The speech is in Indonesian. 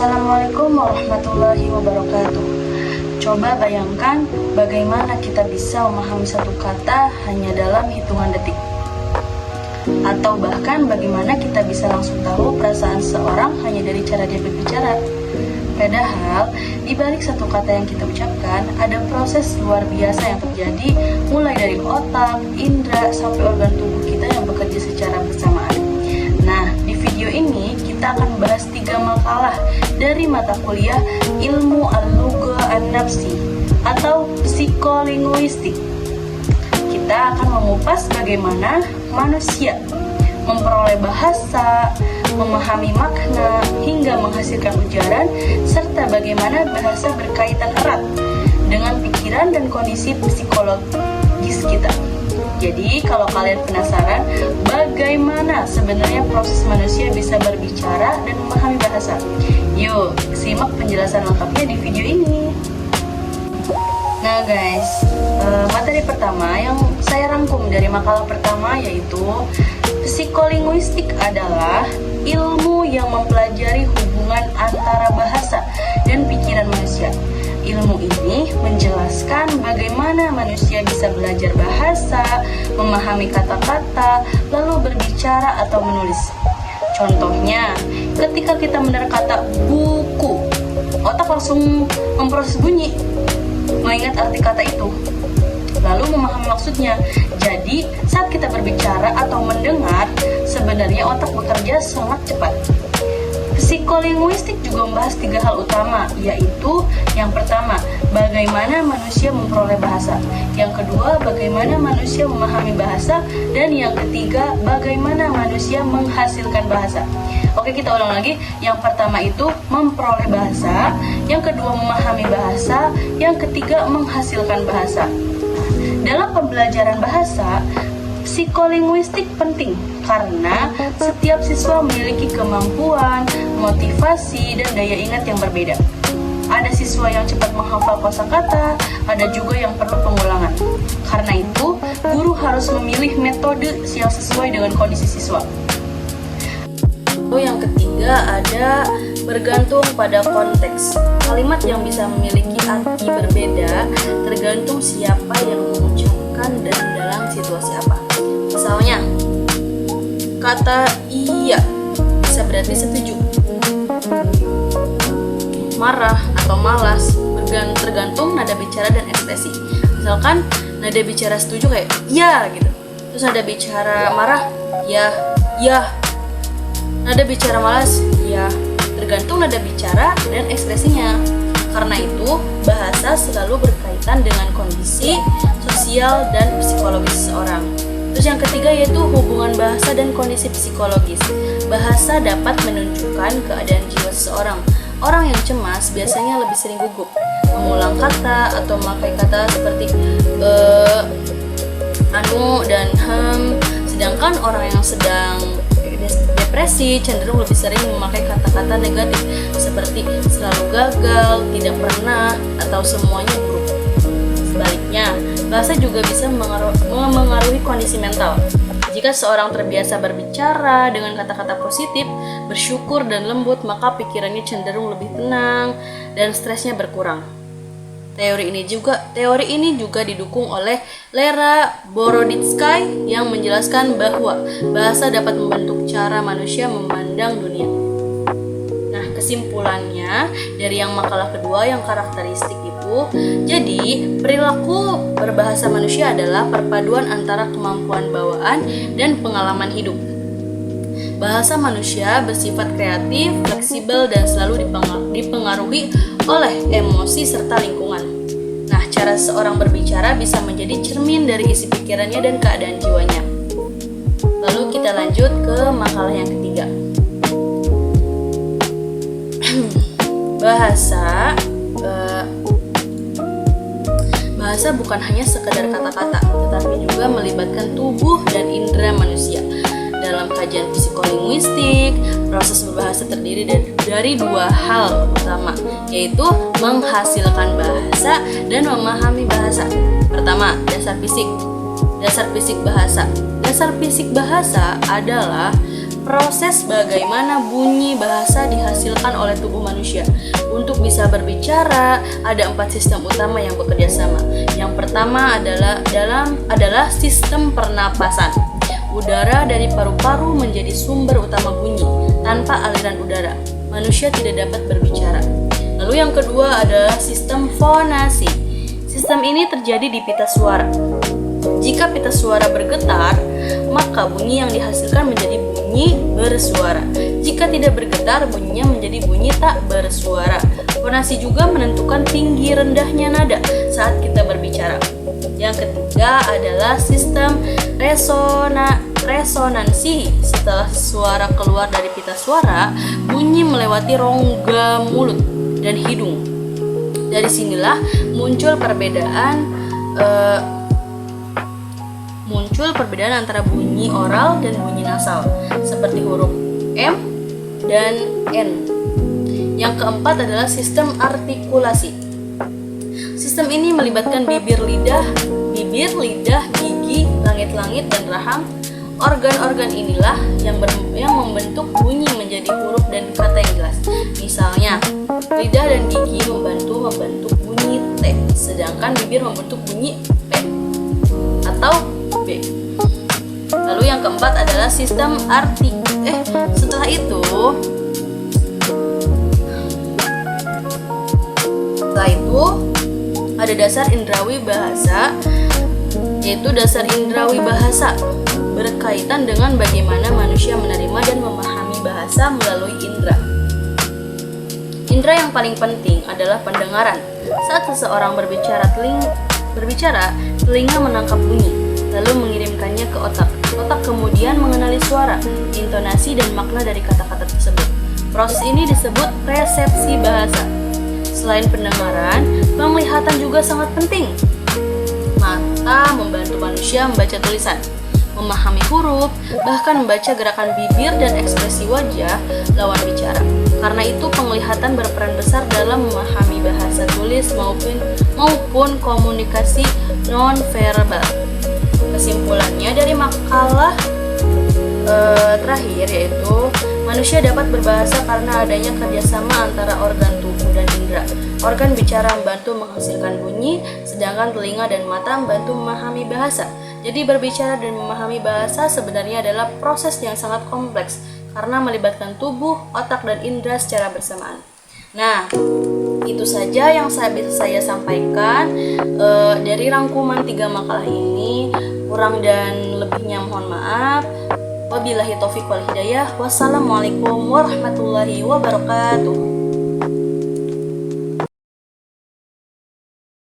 Assalamualaikum warahmatullahi wabarakatuh. Coba bayangkan bagaimana kita bisa memahami satu kata hanya dalam hitungan detik. Atau bahkan bagaimana kita bisa langsung tahu perasaan seseorang hanya dari cara dia berbicara. Padahal, di balik satu kata yang kita ucapkan, ada proses luar biasa yang terjadi mulai dari otak, indera, sampai organ tubuh kita yang bekerja secara bersamaan. Nah, di video ini kita akan bahas 3 makalah dari mata kuliah Ilmu Al-Lugha An-Nafsi atau Psikolinguistik. Kita akan mengupas bagaimana manusia memperoleh bahasa, memahami makna, hingga menghasilkan ujaran, serta bagaimana bahasa berkaitan erat dengan pikiran dan kondisi psikologis kita. Jadi, kalau kalian penasaran bagaimana sebenarnya proses manusia bisa berbicara dan memahami bahasa, yuk simak penjelasan lengkapnya di video ini. Nah guys, materi pertama yang saya rangkum dari makalah pertama yaitu psikolinguistik adalah ilmu yang mempelajari hubungan antara bahasa dan pikiran manusia. Ilmu ini menjelaskan bagaimana manusia bisa belajar bahasa, memahami kata-kata, lalu berbicara atau menulis. Contohnya, ketika kita mendengar kata buku, otak langsung memproses bunyi, mengingat arti kata itu, lalu memahami maksudnya. Jadi, saat kita berbicara atau mendengar, sebenarnya otak bekerja sangat cepat. Psikolinguistik juga membahas 3 hal utama, yaitu yang pertama, bagaimana manusia memperoleh bahasa, yang kedua, bagaimana manusia memahami bahasa, dan yang ketiga, bagaimana manusia menghasilkan bahasa. Oke, kita ulang lagi. Yang pertama itu memperoleh bahasa, yang kedua memahami bahasa, yang ketiga menghasilkan bahasa. Dalam pembelajaran bahasa, psikolinguistik penting karena setiap siswa memiliki kemampuan, motivasi, dan daya ingat yang berbeda. Ada siswa yang cepat menghafal kosakata, ada juga yang perlu pengulangan. Karena itu, guru harus memilih metode yang sesuai dengan kondisi siswa. Yang ketiga ada bergantung pada konteks. Kalimat yang bisa memiliki arti berbeda tergantung siapa yang mengucapkan dan dalam situasi apa. Misalnya, kata iya bisa berarti setuju, marah atau malas tergantung nada bicara dan ekspresi. Misalkan nada bicara setuju kayak ya gitu, terus nada bicara marah ya, nada bicara malas ya, tergantung nada bicara dan ekspresinya. Karena itu, bahasa selalu berkaitan dengan kondisi sosial dan psikologis seseorang. Terus yang ketiga yaitu hubungan bahasa dan kondisi psikologis. Bahasa dapat menunjukkan keadaan jiwa seseorang. Orang yang cemas biasanya lebih sering gugup, mengulang kata atau memakai kata seperti anu dan sedangkan orang yang sedang depresi cenderung lebih sering memakai kata-kata negatif seperti selalu gagal, tidak pernah, atau semuanya buruk. Sebaliknya, bahasa juga bisa mengaruhi kondisi mental. Jika seorang terbiasa berbicara dengan kata-kata positif, bersyukur dan lembut, maka pikirannya cenderung lebih tenang dan stresnya berkurang. Teori ini juga didukung oleh Lera Boroditsky yang menjelaskan bahwa bahasa dapat membentuk cara manusia memandang dunia. Nah, kesimpulannya dari yang makalah kedua yang karakteristik itu, jadi perilaku berbahasa manusia adalah perpaduan antara kemampuan bawaan dan pengalaman hidup. Bahasa manusia bersifat kreatif, fleksibel, dan selalu dipengaruhi oleh emosi serta lingkungan. Nah, cara seorang berbicara bisa menjadi cermin dari isi pikirannya dan keadaan jiwanya. Lalu kita lanjut ke makalah yang ketiga. Bahasa bukan hanya sekedar kata-kata, tetapi juga melibatkan tubuh dan indera manusia. Dalam kajian psikolinguistik, proses berbahasa terdiri dari 2 hal utama, yaitu menghasilkan bahasa dan memahami bahasa. Pertama, dasar fisik. Dasar fisik bahasa. Dasar fisik bahasa adalah proses bagaimana bunyi bahasa dihasilkan digunakan oleh tubuh manusia. Untuk bisa berbicara, ada 4 sistem utama yang bekerja sama. Yang pertama adalah sistem pernapasan. Udara dari paru-paru menjadi sumber utama bunyi. Tanpa aliran udara, manusia tidak dapat berbicara. Lalu yang kedua adalah sistem fonasi. Sistem ini terjadi di pita suara. Jika pita suara bergetar, maka bunyi yang dihasilkan menjadi bunyi bersuara. Jika tidak bergetar, bunyinya menjadi bunyi tak bersuara. Fonasi juga menentukan tinggi rendahnya nada saat kita berbicara. Yang ketiga adalah sistem resonansi. Setelah suara keluar dari pita suara, bunyi melewati rongga mulut dan hidung. Dari sinilah muncul perbedaan antara bunyi oral dan bunyi nasal, seperti huruf M dan N. Yang keempat adalah sistem artikulasi. Sistem ini melibatkan bibir, lidah, gigi, langit-langit, dan rahang. Organ-organ inilah yang membentuk bunyi menjadi huruf dan kata yang jelas. Misalnya, lidah dan gigi membentuk bunyi T, sedangkan bibir membentuk bunyi P atau B. Lalu yang keempat adalah sistem setelah itu ada dasar indrawi bahasa, yaitu dasar indrawi bahasa berkaitan dengan bagaimana manusia menerima dan memahami bahasa melalui indera. Indera yang paling penting adalah pendengaran. Saat seseorang berbicara, telinga menangkap bunyi, lalu mengirimkannya ke otak. Otak kemudian mengenali suara, intonasi, dan makna dari kata-kata tersebut. Proses ini disebut resepsi bahasa. Selain pendengaran, penglihatan juga sangat penting. Mata membantu manusia membaca tulisan, memahami huruf, bahkan membaca gerakan bibir dan ekspresi wajah lawan bicara. Karena itu penglihatan berperan besar dalam memahami bahasa tulis maupun komunikasi non-verbal. Kesimpulannya dari makalah terakhir yaitu manusia dapat berbahasa karena adanya kerjasama antara organ tubuh dan indera. Organ bicara membantu menghasilkan bunyi, sedangkan telinga dan mata membantu memahami bahasa. Jadi berbicara dan memahami bahasa sebenarnya adalah proses yang sangat kompleks karena melibatkan tubuh, otak, dan indera secara bersamaan. Nah, itu saja yang bisa saya sampaikan dari rangkuman 3 makalah ini. Kurang dan lebihnya mohon maaf. Wabillahi taufiq wal hidayah. Wassalamualaikum warahmatullahi wabarakatuh.